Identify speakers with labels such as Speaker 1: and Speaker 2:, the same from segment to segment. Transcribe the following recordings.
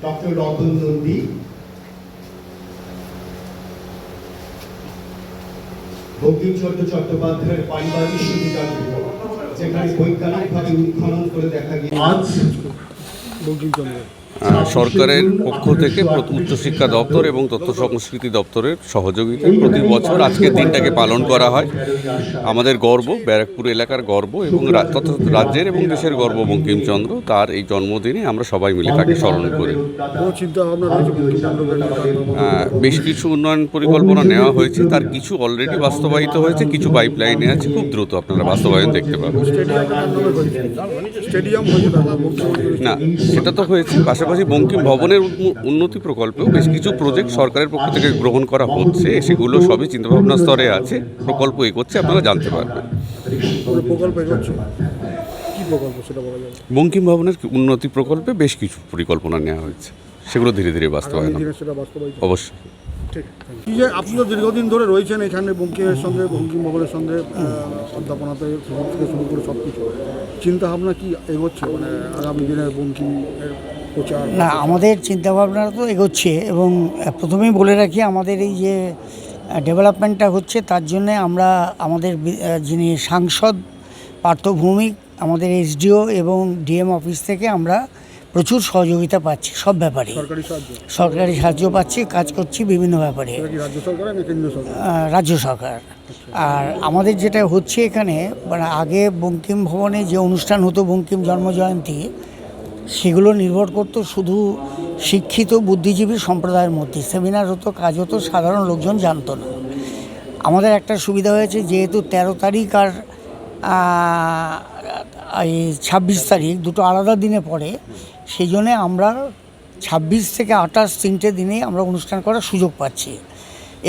Speaker 1: Doctor Ratan Nandi, Bankimchandra চট্টোপাধ্যায়ের পারিবারিক সুবিধা, যেখানে বৈজ্ঞানিকভাবে উৎখনন করে দেখা গিয়ে আজ
Speaker 2: সরকারের পক্ষ থেকে উচ্চশিক্ষা দপ্তর এবং তথ্য সংস্কৃতি দপ্তরের সহযোগিতায় প্রতি বছর আজকের দিনটাকে পালন করা হয়। আমাদের গর্ব, ব্যারাকপুর এলাকার গর্ব এবং রাজ্যের এবং দেশের গর্ব বঙ্কিমচন্দ্র, তার এই জন্মদিনে আমরা সবাই মিলে তাকে স্মরণ করি। বেশ কিছু উন্নয়ন পরিকল্পনা নেওয়া হয়েছে, তার কিছু অলরেডি বাস্তবায়িত হয়েছে, কিছু পাইপলাইনে আছে, খুব দ্রুত আপনারা বাস্তবায়ন দেখতে পাবেন। না, সেটা তো হয়েছে, পাশাপাশি বঙ্কিম ভবনের উন্নতি প্রকল্পেও বেশ কিছু প্রজেক্ট সরকারের পক্ষ থেকে গ্রহণ করা হচ্ছে, সেগুলো সবই চিন্তাভাবনা স্তরে আছে, প্রকল্প এগোচ্ছে, আপনারা জানতে পারবেন। বঙ্কিম ভবনের উন্নতি প্রকল্পে বেশ কিছু পরিকল্পনা নেওয়া হয়েছে, সেগুলো ধীরে ধীরে বাস্তবায়ন অবশ্যই।
Speaker 3: যে আপনি তো দীর্ঘদিন ধরে রয়েছেন এখানে বঙ্কিমের সঙ্গে, বঙ্কিম ভবনের সঙ্গে অধ্যাপনাতে থেকে শুরু করে সব কিছু চিন্তাভাবনা কি এগোচ্ছে, মানে আগামী দিনে বঙ্কিমের প্রচার?
Speaker 4: না, আমাদের চিন্তাভাবনা তো এগোচ্ছে, এবং প্রথমেই বলে রাখি আমাদের এই যে ডেভেলপমেন্টটা হচ্ছে তার জন্যে আমরা আমাদের যিনি সাংসদ পার্থ ভৌমিক, আমাদের এসডিও এবং ডিএম অফিস থেকে আমরা প্রচুর সহযোগিতা পাচ্ছি সব ব্যাপারে। সরকারি সাহায্য পাচ্ছি, কাজ করছি বিভিন্ন ব্যাপারে। রাজ্য সরকার। আর আমাদের যেটা হচ্ছে এখানে, মানে আগে বঙ্কিম ভবনে যে অনুষ্ঠান হতো বঙ্কিম জন্মজয়ন্তী, সেগুলো নির্ভর করতো শুধু শিক্ষিত বুদ্ধিজীবী সম্প্রদায়ের মধ্যে। সেমিনার হতো, কাজ হতো, সাধারণ লোকজন জানতো না। আমাদের একটা সুবিধা হয়েছে, যেহেতু 13 তারিখ আর এই 26 তারিখ দুটো আলাদা দিনে পড়ে, সেই জন্যে আমরা 26 থেকে 28 তিনটে দিনেই আমরা অনুষ্ঠান করার সুযোগ পাচ্ছি।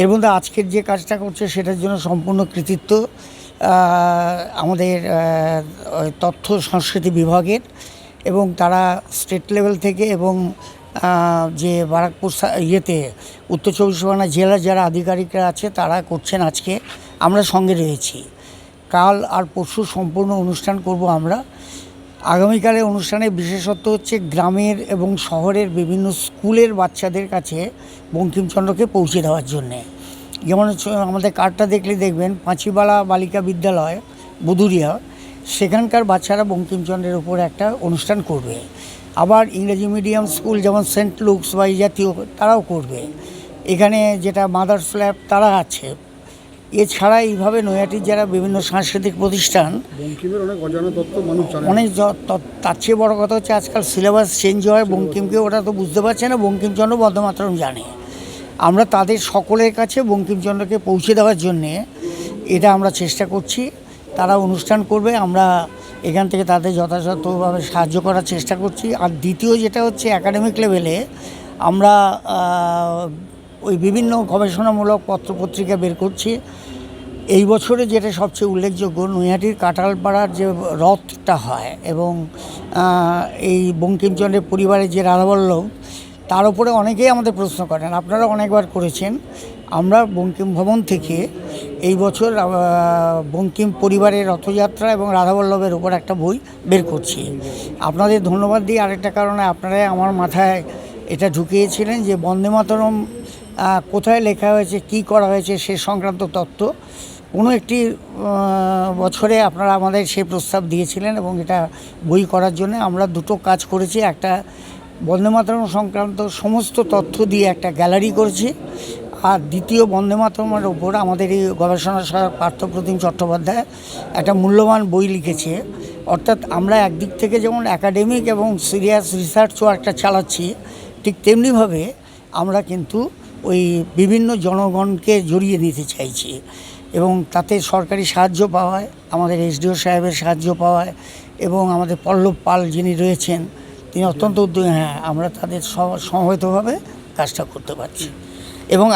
Speaker 4: এর মধ্যে আজকের যে কাজটা করছে সেটার জন্য সম্পূর্ণ কৃতিত্ব আমাদের তথ্য সংস্কৃতি বিভাগের, এবং তারা স্টেট লেভেল থেকে এবং যে বারাকপুর উত্তর 24 পরগনা জেলার যারা আধিকারিকরা আছে তারা করছেন। আজকে আমরা সঙ্গে রয়েছি। কাল আর পরশু সম্পূর্ণ অনুষ্ঠান করব আমরা। আগামীকালের অনুষ্ঠানের বিশেষত্ব হচ্ছে গ্রামের এবং শহরের বিভিন্ন স্কুলের বাচ্চাদের কাছে বঙ্কিমচন্দ্রকে পৌঁছে দেওয়ার জন্যে। যেমন আমাদের কার্ডটা দেখলে দেখবেন, পাঁচিবালা বালিকা বিদ্যালয় বুদুরিয়া, সেখানকার বাচ্চারা বঙ্কিমচন্দ্রের উপর একটা অনুষ্ঠান করবে। আবার ইংরেজি মিডিয়াম স্কুল যেমন সেন্ট লুকস বা এই জাতীয়, তারাও করবে। এখানে যেটা মাদার্স ল্যাব তারা আছে। এছাড়া এইভাবে নৈহাটির যারা বিভিন্ন সাংস্কৃতিক প্রতিষ্ঠান, অনেক তার চেয়ে বড় কথা হচ্ছে আজকাল সিলেবাস চেঞ্জ হয়, বঙ্কিমকে ওরা তো বুঝতে পারছে না, বঙ্কিমচন্দ্র বন্দে মাতরম জানে। আমরা তাদের সকলের কাছে বঙ্কিমচন্দ্রকে পৌঁছে দেওয়ার জন্যে এটা আমরা চেষ্টা করছি। তারা অনুষ্ঠান করবে, আমরা এখান থেকে তাদের যথাযথভাবে সাহায্য করার চেষ্টা করছি। আর দ্বিতীয় যেটা হচ্ছে একাডেমিক লেভেলে আমরা ওই বিভিন্ন গবেষণামূলক পত্রপত্রিকা বের করছি। এই বছরে যেটা সবচেয়ে উল্লেখযোগ্য, নৈহাটির কাঁঠালপাড়ার যে রথটা হয় এবং এই বঙ্কিমচন্দ্রের পরিবারের যে রাধাবল্লভ, তার উপরে অনেকেই আমাদের প্রশ্ন করেন, আপনারা অনেকবার করেছেন। আমরা বঙ্কিম ভবন থেকে এই বছর বঙ্কিম পরিবারের রথযাত্রা এবং রাধাবল্লভের উপর একটা বই বের করছি। আপনাদের ধন্যবাদ দিই আরেকটা কারণে, আপনারাই আমার মাথায় এটা ঢুকিয়েছিলেন যে বন্দে মাতরম কোথায় লেখা হয়েছে, কি করা হয়েছে সে সংক্রান্ত তথ্য কোনো একটি বছরে আপনারা আমাদের সেই প্রস্তাব দিয়েছিলেন, এবং এটা বই করার জন্য আমরা দুটো কাজ করেছি। একটা বন্দে মাতরম সংক্রান্ত সমস্ত তথ্য দিয়ে একটা গ্যালারি করেছি, আর দ্বিতীয় বন্দে মাতরমের ওপর আমাদের এই গবেষণা সহায়ক পার্থপ্রতিম চট্টোপাধ্যায় একটা মূল্যবান বই লিখেছে। অর্থাৎ আমরা একদিক থেকে যেমন একাডেমিক এবং সিরিয়াস রিসার্চও একটা চালাচ্ছি, ঠিক তেমনিভাবে আমরা কিন্তু ওই বিভিন্ন জনগণকে জড়িয়ে নিতে চাইছি, এবং তাতে সরকারি সাহায্য পাওয়ায়, আমাদের এসডিও সাহেবের সাহায্য পাওয়ায়, এবং আমাদের পল্লব পাল যিনি রয়েছেন তিনি অত্যন্ত আমরা তাদের সমবেতভাবে কাজটা করতে পারছি। এবং